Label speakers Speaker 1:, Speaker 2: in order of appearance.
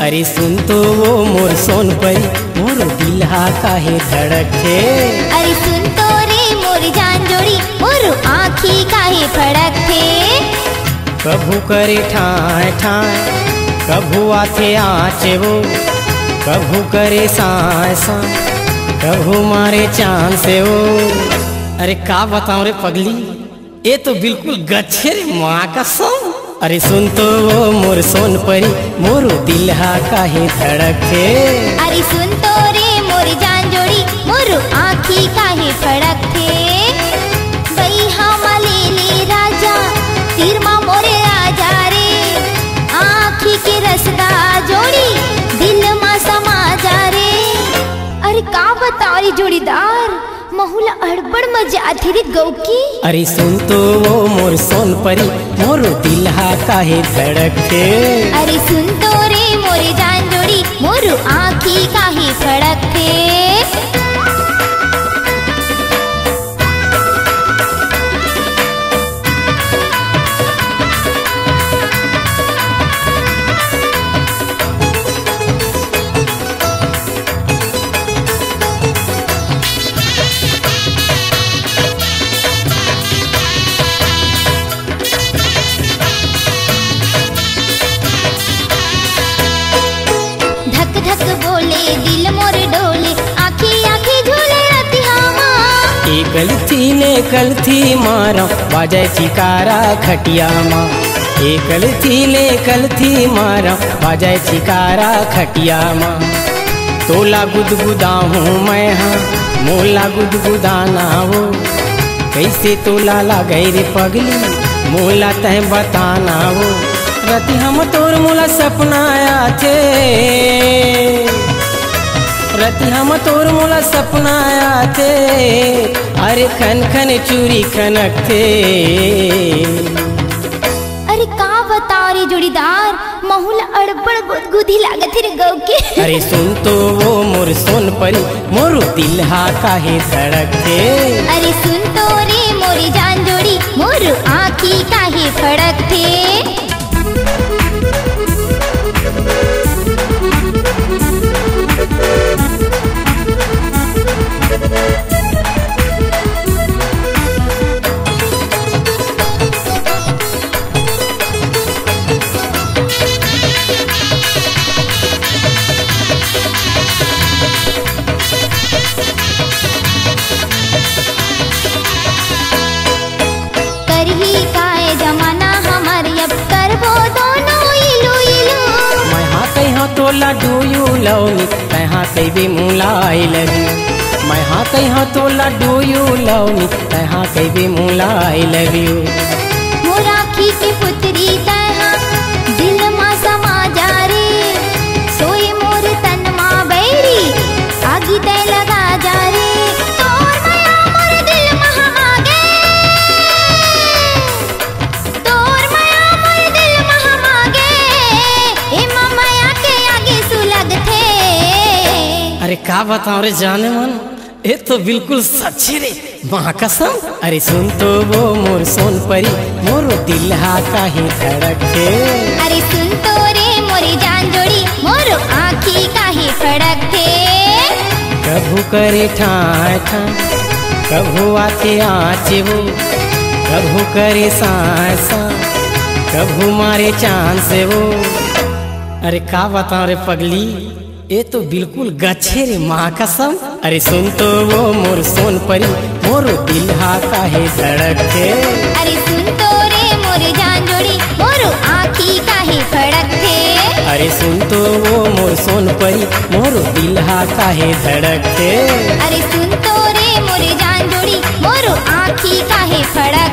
Speaker 1: अरे सुन तो वो मोर सोन परी मोर दिलहा काहे धड़के।
Speaker 2: अरे सुन तो रे मोर जान जोड़ी मोर आँखी काहे फड़कते।
Speaker 1: कभू करे ठाए ठाए कभू आथे आचे वो, कभू करे साए साए कभू मारे चांद से वो। अरे का बताऊं रे पगली, ये तो बिल्कुल गच्छे रे माँ का सम। अरे सुन तो वो मोर सोन परी मोर दिलहा काहे धड़के।
Speaker 2: अरे सुन तो रे मोर जान जोड़ी मोर आँखी काहे फड़कते। बई हामा ले ले राजा तीर मा मोरे राजा रे, आँखी के रसदा जोड़ी दिल मा समा जा रे। अरे का बताओ रे जोड़ीदार महुला अड़बड़ मजा थी रे गौकी।
Speaker 1: अरे सुन तो वो मोर सोन परी मोर दिलहा काहे धड़के।
Speaker 2: अरे सुन तो रे मोर जान जोड़ी मोर आँखी काहे फड़कते।
Speaker 1: कल थी मारा बाजे चिकारा खटिया माँ। कल थी मारा बाजे चिकारा खटिया माँ। तोला गुदगुदा हूँ मैं हाँ मोला गुदगुदाना वो, कैसे तोला लागे रे पगली मोला तह बताना वो। रति हम तोर मोला सपना आया थे, रति हम तोर मोला सपना आया थे। अरे खन खन चूरी खनक थे।
Speaker 2: अरे का बताओ रे जोड़ीदार महुला अड़बड़ गुदगुदी लागत रे गौ के।
Speaker 1: अरे सुन तो वो मोर सोन परी मोर दिलहा काहे धड़के।
Speaker 2: अरे सुन तो रे मोरी जान जोड़ी मोर आँखी काहे फड़कते।
Speaker 1: तोला डू यू लव मी तहाँ कई भी मुलाई लगी। मैं हाँ तहाँ तोला डू यू लव मी तहाँ कई भी मुलाई लगी।
Speaker 2: मोर आँखी के पुतरी तहाँ दिल मा समा जा रे, सोए मोर तन मा बैरी आगी तय लगा जा रे। तोर माया मोर दिल मा हमा गे, तोर माया मोर दिल मा हमा गे। ए माया के आगे सुलग थे।
Speaker 1: अरे का बताओ रे जाने मन, ये तो बिल्कुल सच्ची रे माँ कसम। अरे सुन तो वो मोर सोन परी मोर दिलहा काहे धड़के।
Speaker 2: अरे सुन तो रे मोरी जान जोड़ी मोर आँखी काहे फड़कते।
Speaker 1: कभू करे ठाए ठाए कभू आते आचे वो, कभू करे साए साए कभू मारे चांद से वो। अरे का बताओ रे पगली, ये तो बिल्कुल गच्छे रे माँ कसम। अरे सुन तो वो मोर सोन परी मोर दिलहा काहे धड़के।
Speaker 2: अरे सुन तो रे मोर जान जोड़ी मोर आँखी काहे फड़कते।
Speaker 1: अरे सुन तो वो मोर सोन परी मोर दिलहा काहे धड़के।
Speaker 2: अरे सुन तो रे मोर जान जोड़ी मोर आँखी काहे फड़कते।